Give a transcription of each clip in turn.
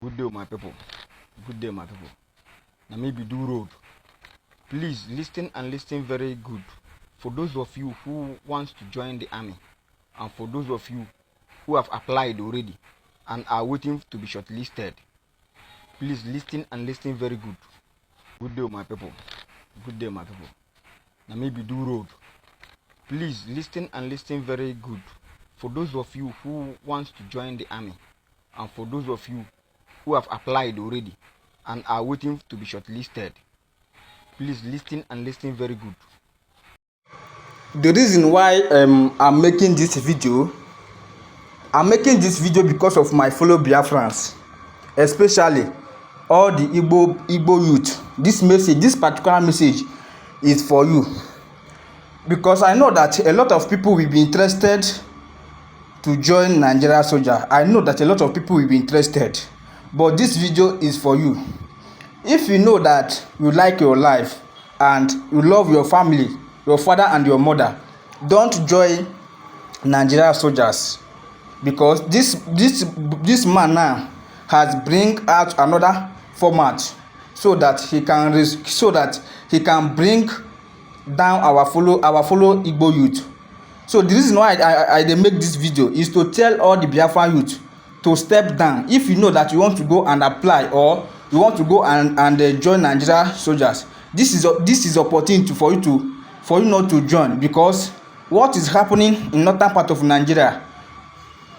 Good day, my people. Good day, my people. Now maybe do road. Please listen and listen very good. For those of you who wants to join the army, and for those of you who have applied already and are waiting to be shortlisted, please listen and listen very good. Good day, my people. Good day, my people. Now maybe do road. Please listen and listen very good. For those of you who wants to join the army, and for those of you who have applied already and are waiting to be shortlisted, please listen and listen very good. The reason why I'm making this video because of my fellow Biafrans, especially all the Igbo youth. This particular message is for you, because I know that a lot of people will be interested to join Nigeria soldier. I know that a lot of people will be interested, but this video is for you. If you know that you like your life and you love your family, your father and your mother, don't join Nigeria soldiers, because this man now has bring out another format so that he can bring down our fellow Igbo youth. So the reason why I dey make this video is to tell all the Biafran youth to step down. If you know that you want to go and apply, or you want to go and join Nigeria soldiers, this is opportunity for you not to join, because what is happening in northern part of Nigeria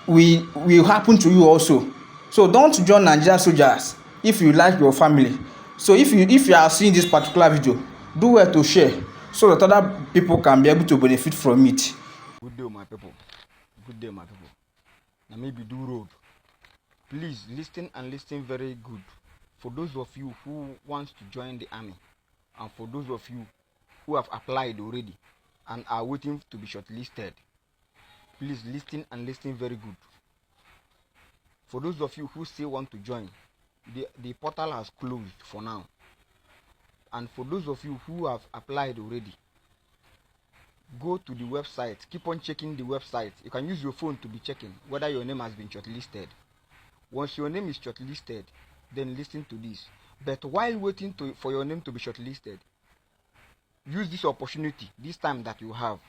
will happen to you also. So don't join Nigeria soldiers if you like your family. So if you are seeing this particular video, do well to share so that other people can be able to benefit from it. Good day, my people. Good day, my people. Now maybe do road. Please listen and listen very good. For those of you who wants to join the army, and for those of you who have applied already and are waiting to be shortlisted, please listen and listen very good. For those of you who still want to join, the portal has closed for now. And for those of you who have applied already, go to the website. Keep on checking the website. You can use your phone to be checking whether your name has been shortlisted. Once your name is shortlisted, then listen to this. But while waiting for your name to be shortlisted, use this opportunity, this time that you have.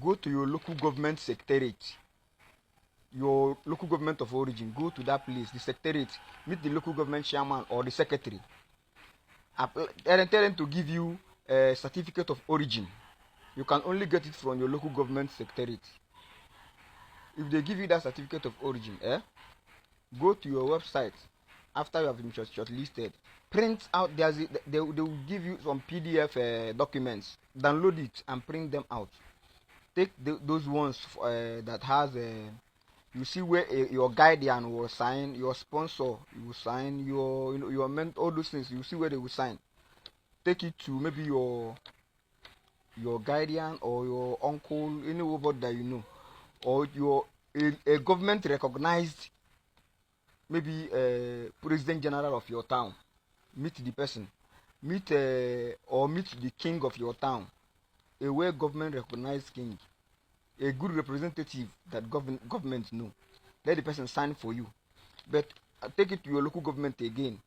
Go to your local government secretariat, your local government of origin. Go to that place, the secretariat, meet the local government chairman or the secretary. Tell them to give you a certificate of origin. You can only get it from your local government secretariat. If they give you that certificate of origin, go to your website after you have been shortlisted. Print out. They will give you some PDF documents. Download it and print them out. Take those ones that has you see where your guardian will sign, your sponsor you will sign, your mentor, all those things. You see where they will sign. Take it to maybe your guardian or your uncle, anybody that you know, or a government recognized, maybe president general of your town. Meet the person, meet the king of your town, a well government recognized king, a good representative that government know. Let the person sign for you, but take it to your local government again,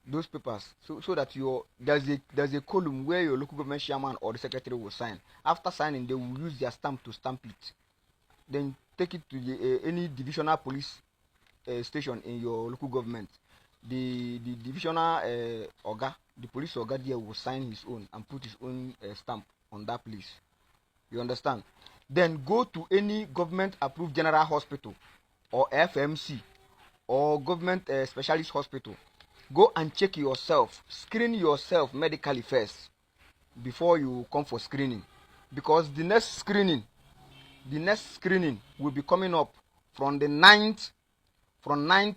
those papers, so that there's a column where your local government chairman or the secretary will sign. After signing, they will use their stamp to stamp it. Then take it to any divisional police station in your local government. The divisional oga, the police oga there will sign his own and put his own stamp on that place. You understand? Then go to any government approved general hospital or FMC or government specialist hospital. Go and check yourself, screen yourself medically first before you come for screening, because the next screening will be coming up from the 9th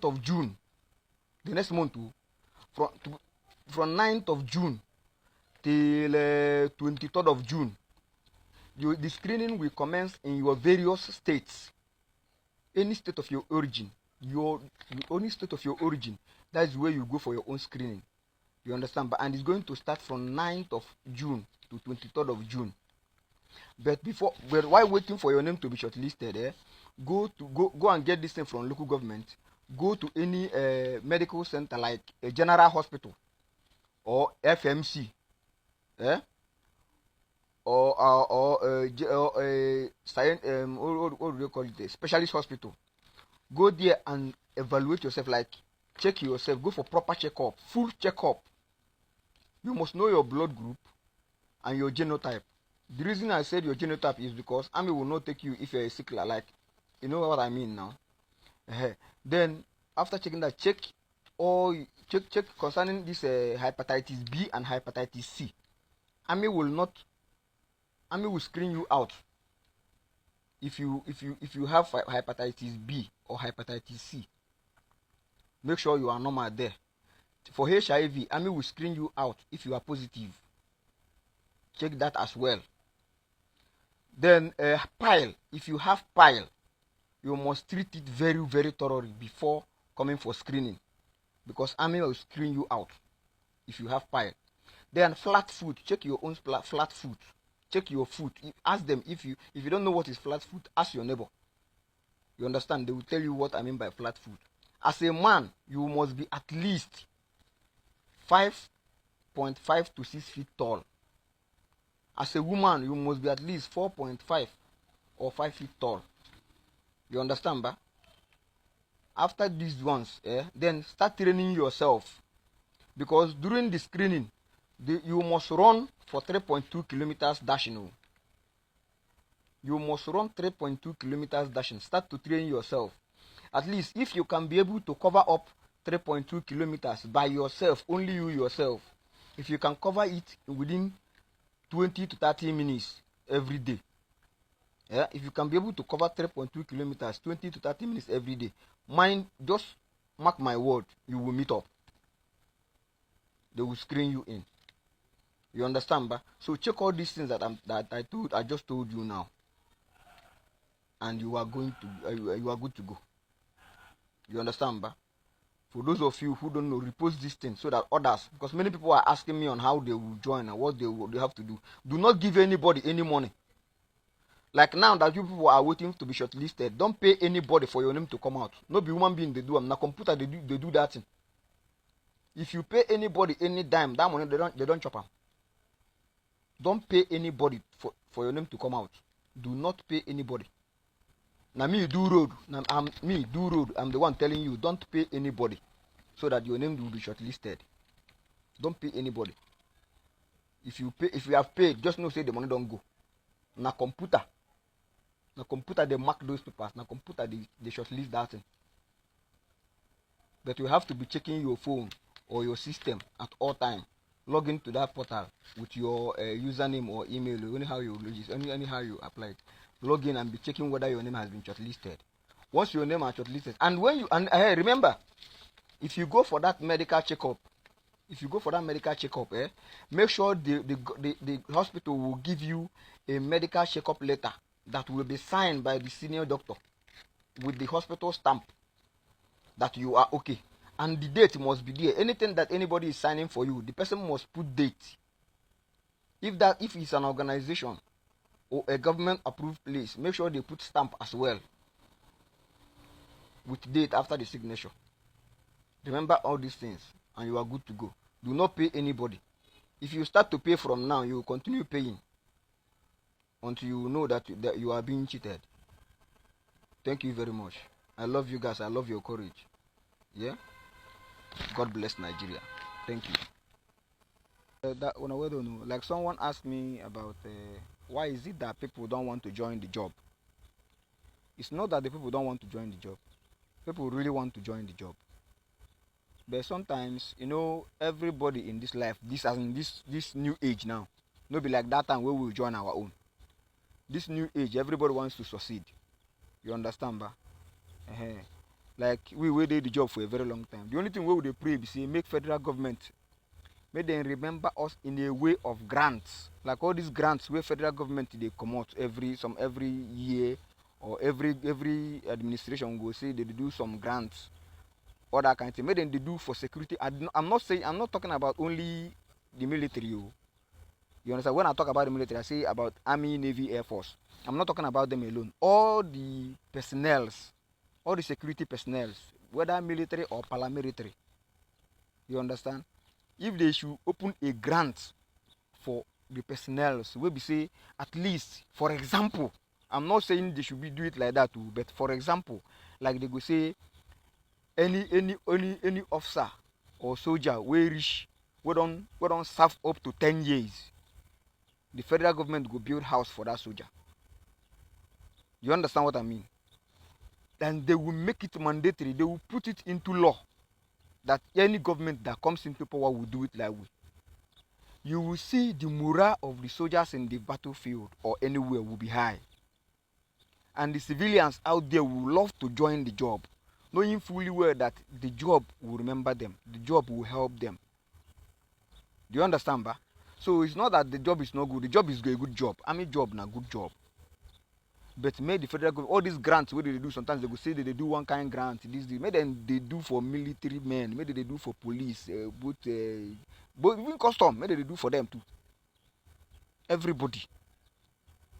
of June, the next month, from 9th of June till 23rd of June. The screening will commence in your various states, any state of your origin, your only state of your origin. That is where you go for your own screening. You understand? And it's going to start from 9th of June to 23rd of June. But while waiting for your name to be shortlisted, go and get this thing from local government. go to any medical center like a general hospital or FMC, eh? Or a science, what do you call it? A specialist hospital. Go there and evaluate yourself, like check yourself, go for proper checkup, full checkup. You must know your blood group and your genotype. The reason I said your genotype is because army will not take you if you're a sickler, like, you know what I mean now. Then after checking that, check concerning this hepatitis B and hepatitis C. Army will screen you out if you have hepatitis B or hepatitis C. Make sure you are normal there. For HIV, Army will screen you out if you are positive. Check that as well. Then pile. If you have pile, you must treat it very, very thoroughly before coming for screening, because Army will screen you out if you have pile. Then flat foot. Check your own flat foot. Check your foot. Ask them if you don't know what is flat foot. Ask your neighbor. You understand? They will tell you what I mean by flat foot. As a man, you must be at least 5.5 to 6 feet tall. As a woman, you must be at least 4.5 or 5 feet tall. You understand, ba? After these ones, then start training yourself, because during the screening, you must run for 3.2 kilometers dashing. You must run 3.2 kilometers dashing. Start to train yourself. At least if you can be able to cover up 3.2 kilometers by yourself, only you yourself, if you can cover it within 20 to 30 minutes every day, if you can be able to cover 3.2 kilometers 20 to 30 minutes every day, just mark my word, you will meet up. They will screen you in. You understand, ba? So check all these things that I just told you now, and you are good to go. You understand, ba? For those of you who don't know, repost this thing so that others, because many people are asking me on how they will join and what they have to do. Do not give anybody any money. Like now that you people are waiting to be shortlisted, don't pay anybody for your name to come out. No be human being they do them. Na computer they do that thing. If you pay anybody any dime, that money they don't chop them. Don't pay anybody for your name to come out. Do not pay anybody. Now me do road. I'm the one telling you, don't pay anybody so that your name will be shortlisted. Don't pay anybody. If you have paid, just know say the money don't go. Na computer they mark those papers. Na computer they shortlist that thing. But you have to be checking your phone or your system at all time. Log into that portal with your username or email, or anyhow you register, anyhow you apply it. Log in and be checking whether your name has been shortlisted. Once your name is shortlisted, and when you remember, if you go for that medical checkup, make sure the hospital will give you a medical checkup letter that will be signed by the senior doctor with the hospital stamp that you are okay. And the date must be there. Anything that anybody is signing for you, the person must put date. If it's an organization or a government approved place, make sure they put stamp as well with date after the signature. Remember all these things and you are good to go. Do not pay anybody. If you start to pay from now, you will continue paying until you know that you are being cheated. Thank you very much. I love you guys. I love your courage. Yeah. God bless Nigeria. Thank you. Like someone asked me about why is it that people don't want to join the job? It's not that the people don't want to join the job. People really want to join the job. But sometimes, everybody in this life, this new age now, no be like that time where we will join our own. This new age, everybody wants to succeed. You understand, ba? Like we did the job for a very long time. The only thing we would pray is say make federal government, make them remember us in a way of grants. Like all these grants where federal government they come out every year, or every administration will say they do some grants, or that kind of thing. Make them they do for security. I'm not talking about only the military. You understand? When I talk about the military, I say about Army, Navy, Air Force. I'm not talking about them alone. All the personnels, all the security personnel, whether military or paramilitary. You understand? If they should open a grant for the personnel, so we be say at least, for example, I'm not saying they should be do it like that too, but for example, like they go say any officer or soldier wey reach wey don serve up to 10 years, the federal government go build house for that soldier. You understand what I mean? And they will make it mandatory, they will put it into law that any government that comes into power will do it like way. You will see the morale of the soldiers in the battlefield or anywhere will be high, and the civilians out there will love to join the job, knowing fully well that the job will remember them, the job will help them. Do you understand, ba? So it's not that the job is not good, the job is a good job. Army job na good job. But make the federal government, all these grants wey they do, sometimes they go say that they do one kind grant, this make them they do for military men, maybe they do for police, but even custom, maybe they do for them too. Everybody.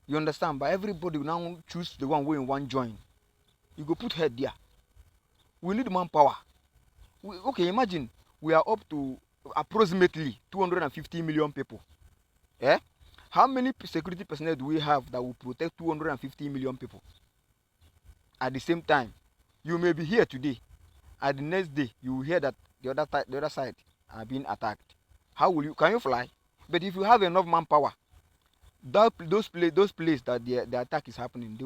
You understand? But everybody will now choose the one wey one join. You go put head there. We need manpower. Okay, imagine we are up to approximately 250 million people. Eh? How many security personnel do we have that will protect 250 million people? At the same time, you may be here today, and the next day you will hear that the other side are being attacked. How will you? Can you fly? But if you have enough manpower, those places that the attack is happening,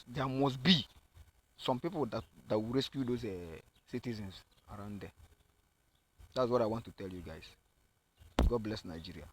there must be some people that will rescue those citizens around there. That's what I want to tell you guys. God bless Nigeria.